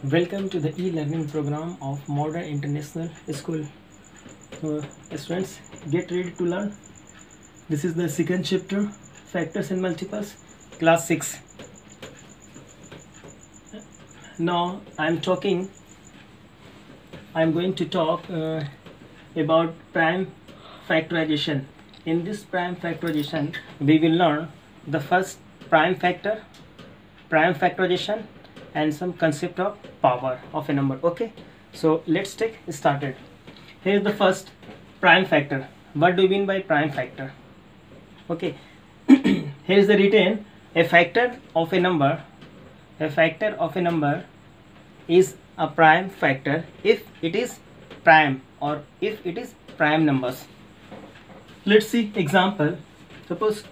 Welcome to the e-learning program of Modern International School. Students, get ready to learn. This is the second chapter, Factors and Multiples, class 6. Now I'm going to talk about prime factorization. In this prime factorization, we will learn the first prime factor, prime factorization, and some concept of power of a number. Okay, so let's take started. Here is the first prime factor. What do you mean by prime factor? Okay, here is the written: a factor of a number is a prime factor if it is prime or if it is prime numbers. Let's see example. Suppose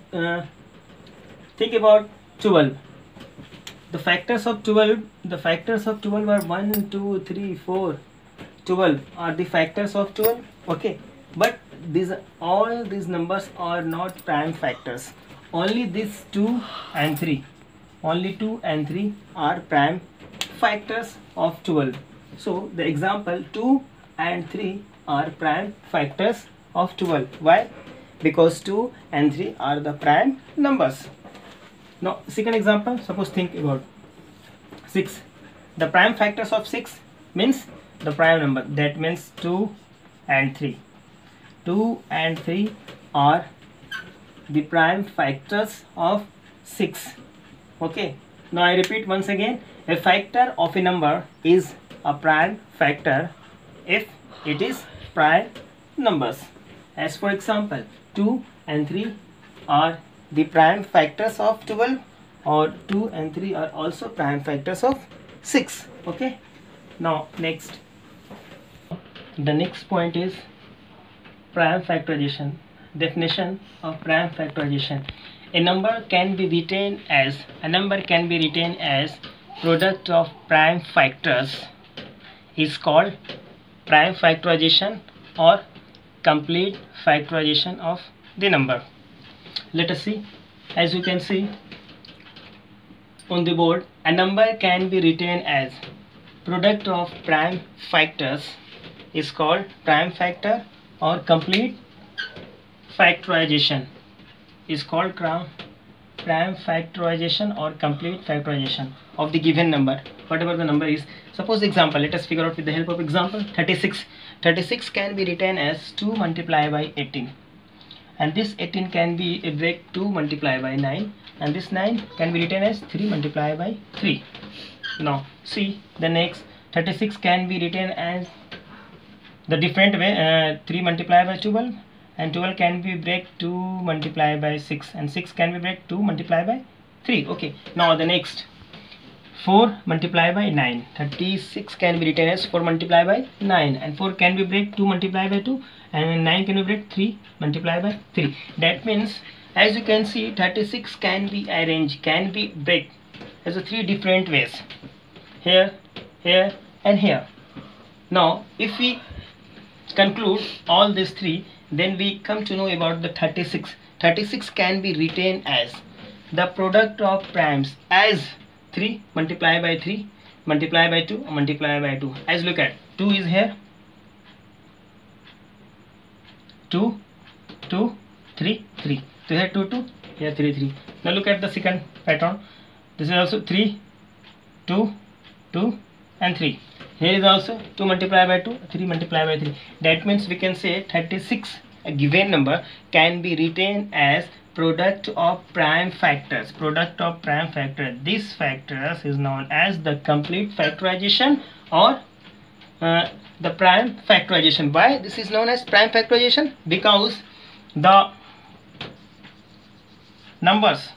think about 12. The factors of 12 are 1, 2, 3, 4. 12 are the factors of 12. Okay, but all these numbers are not prime factors. Only these 2 and 3 are prime factors of 12. So the example 2 and 3 are prime factors of 12. Why? Because 2 and 3 are the prime numbers. Now second example, suppose think about 6. The prime factors of 6 means the prime number, that means 2 and 3. 2 and 3 are the prime factors of 6. Okay, now I repeat once again, a factor of a number is a prime factor if it is prime numbers. As for example, 2 and 3 are the prime factors of 12, or 2 and 3 are also prime factors of 6. Okay, now next, the next point is prime factorization. Definition of prime factorization: a number can be written as product of prime factors is called prime factorization or complete factorization of the number. Let us see. As you can see on the board, a number can be written as product of prime factors is called prime factor or complete factorization is called prime factorization or complete factorization of the given number, whatever the number is. Suppose example, let us figure out with the help of example. 36 can be written as 2 multiplied by 18, and this 18 can be a break 2 multiplied by 9, and this 9 can be written as 3 multiplied by 3. Now see the next, 36 can be written as the different way, 3 multiplied by 12, and 12 can be break 2 multiplied by 6, and 6 can be break 2 multiplied by 3. Okay, now the next, 4 multiplied by 9. 36 can be written as 4 multiplied by 9, and 4 can be break 2 multiplied by 2, and 9 can be break 3 multiplied by 3. That means, as you can see, 36 can be arranged, can be break as a 3 different ways: here, here, and here. Now if we conclude all these 3, then we come to know about the 36. 36 can be written as the product of primes as 3 multiplied by 3 multiplied by 2 multiplied by 2. As look at 2 is here, 2 2 3 3, so here 2 2, here 3 3. Now look at the second pattern. This is also 3 2 2 and 3. Here is also 2 multiplied by 2, 3 multiplied by 3. That means we can say 36, a given number, can be written as product of prime factors. Product of prime factor. This factors is known as the complete factorization or the prime factorization. Why this is known as prime factorization? Because the numbers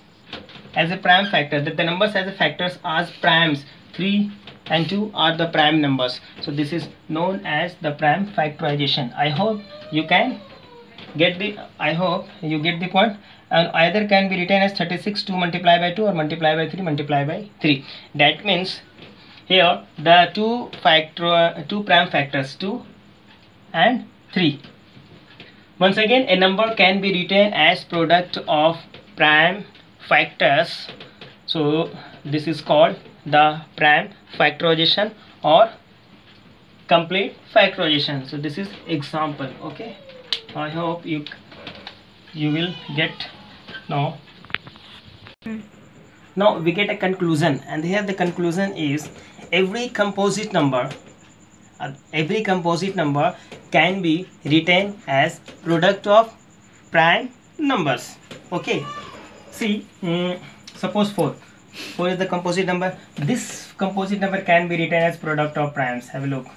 as a prime factor, that the numbers as a factors are primes. 3 and 2 are the prime numbers, so this is known as the prime factorization. I hope you get the point. And either can be written as 36 2 multiplied by 2 or multiplied by 3 multiplied by 3. That means here the two prime factors, 2 and 3. Once again, a number can be written as product of prime factors, so this is called the prime factorization or complete factorization. So this is example. Okay, I hope you will get now. Now we get a conclusion, and here the conclusion is every composite number can be written as product of prime numbers. Okay, see, suppose 4 is the composite number. This composite number can be written as product of primes. Have a look.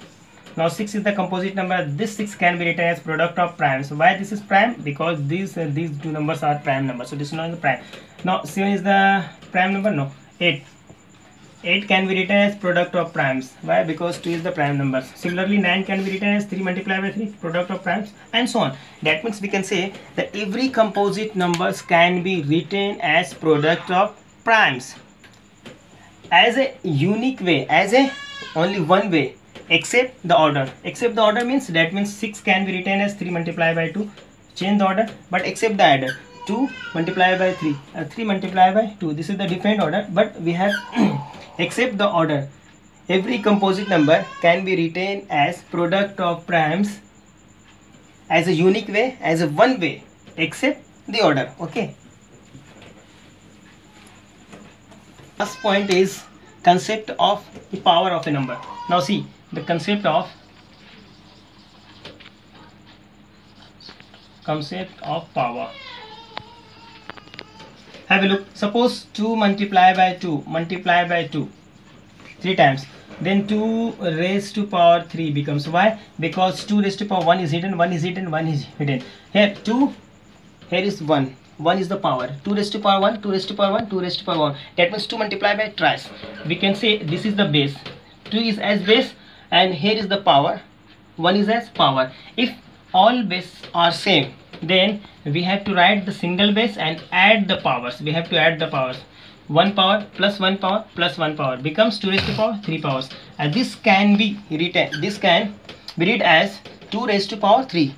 Now 6 is the composite number. This 6 can be written as product of primes. Why this is prime? Because these two numbers are prime numbers. So this is not the prime. Now 7 is the prime number. No. 8 can be written as product of primes. Why? Because 2 is the prime number. Similarly 9 can be written as 3 multiplied by 3, product of primes, and so on. That means we can say that every composite numbers can be written as product of primes as a unique way, as a only one way, except the order. Except the order means, that means 6 can be written as 3 multiplied by 2. Change the order, but except the adder. 2 multiplied by 3, 3 multiplied by 2. This is the different order, but we have except the order. Every composite number can be written as product of primes as a unique way, as a one way, except the order. Okay. First point is concept of the power of a number. Now see the concept of power. Have a look. Suppose 2 multiplied by 2 3 times, then 2 raised to power 3 becomes. Why? Because 2 raised to power 1 is hidden, 1 is hidden, 1 is hidden. Here 2, here is 1 is the power. 2 raised to power 1, 2 raised to power 1, 2 raised to power 1. That means 2 multiplied by twice. We can say this is the base. 2 is as base, and here is the power. 1 is as power. If all bases are same, then we have to write the single base and add the powers. We have to add the powers. 1 power plus 1 power plus 1 power becomes 2 raised to power 3 powers. And this can be written, this can be read as 2 raised to power 3.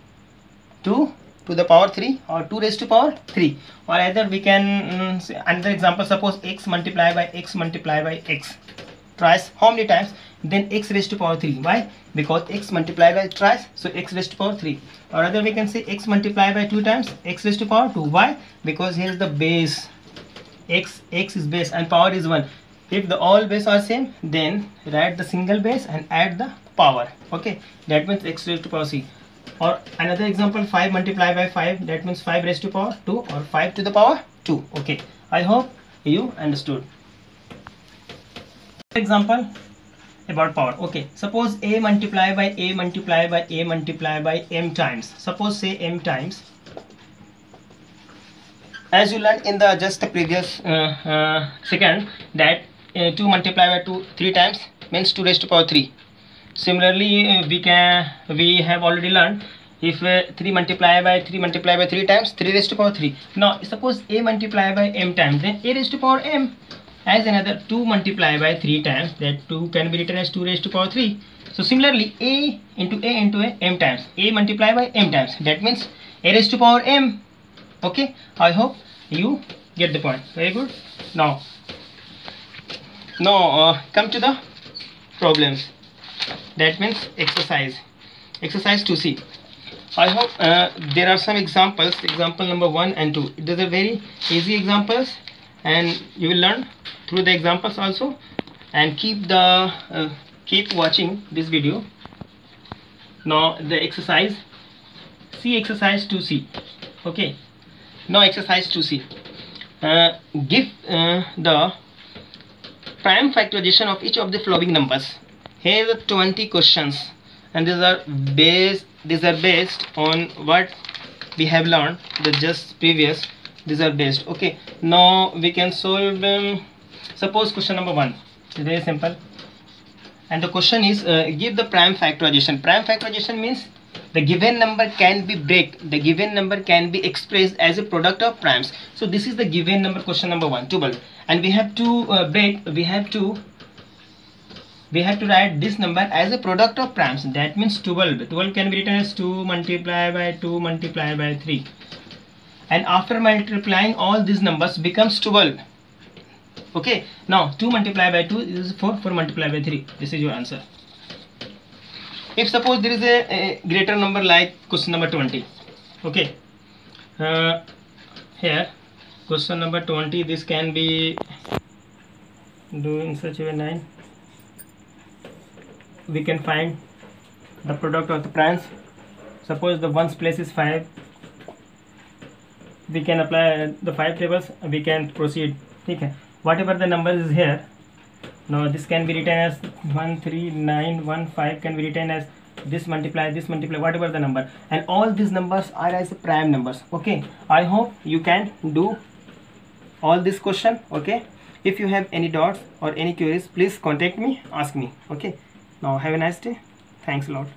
2 to the power 3 or 2 raised to power 3. Or either we can say another example. Suppose x multiplied by x twice. How many times? Then x raised to power 3. Why? Because x multiplied by twice, so x raised to power 3. Or rather we can say x multiplied by 2 times, x raised to power 2. Why? Because here is the base. X is base and power is 1. If the all base are same, then write the single base and add the power. Okay, that means x raised to power c. Or another example, 5 multiplied by 5, that means 5 raised to power 2 or 5 to the power 2. Okay, I hope you understood. Example about power. Okay, suppose a multiplied by a multiplied by a multiplied by m times. Suppose say m times. As you learned in the just the previous second, that 2 multiplied by 2 3 times means 2 raised to power 3. Similarly, we have already learned, if 3 multiplied by 3 times, 3 raised to power 3. Now suppose a multiplied by m times, then a raised to power m. As another 2 multiplied by 3 times, that 2 can be written as 2 raised to power 3. So similarly, a into a m times, a multiplied by m times, that means a raised to power m. Okay, I hope you get the point. Very good. Now come to the problems. That means exercise 2c. I hope there are some examples. Example number 1 and 2. These are very easy examples, and you will learn through the examples also. And keep watching this video. Now the exercise, see exercise 2c. Okay. Now exercise 2c. Give the prime factorization of each of the following numbers. Here are 20 questions, and these are based on what we have learned the just previous. These are based. Okay, now we can solve suppose question number 1 is very simple, and the question is give the prime factorization. Prime factorization means the given number can be expressed as a product of primes. So this is the given number, question number 1, 12, and we have to write this number as a product of primes. That means 12 can be written as 2 multiplied by 2 multiplied by 3, and after multiplying all these numbers becomes 12. Okay, now 2 multiplied by 2 is 4, 4 multiplied by 3, this is your answer. If suppose there is a greater number like question number 20, okay, here question number 20, this can be do in such a way 9, we can find the product of the primes. Suppose the ones place is 5, we can apply the 5 tables, we can proceed. Okay, whatever the number is here, now this can be written as 1 3 9 1 5 can be written as this multiply whatever the number, and all these numbers are as prime numbers. Okay, I hope you can do all this question. Okay, if you have any doubts or any queries, please contact me, ask me. Okay, now have a nice day. Thanks a lot.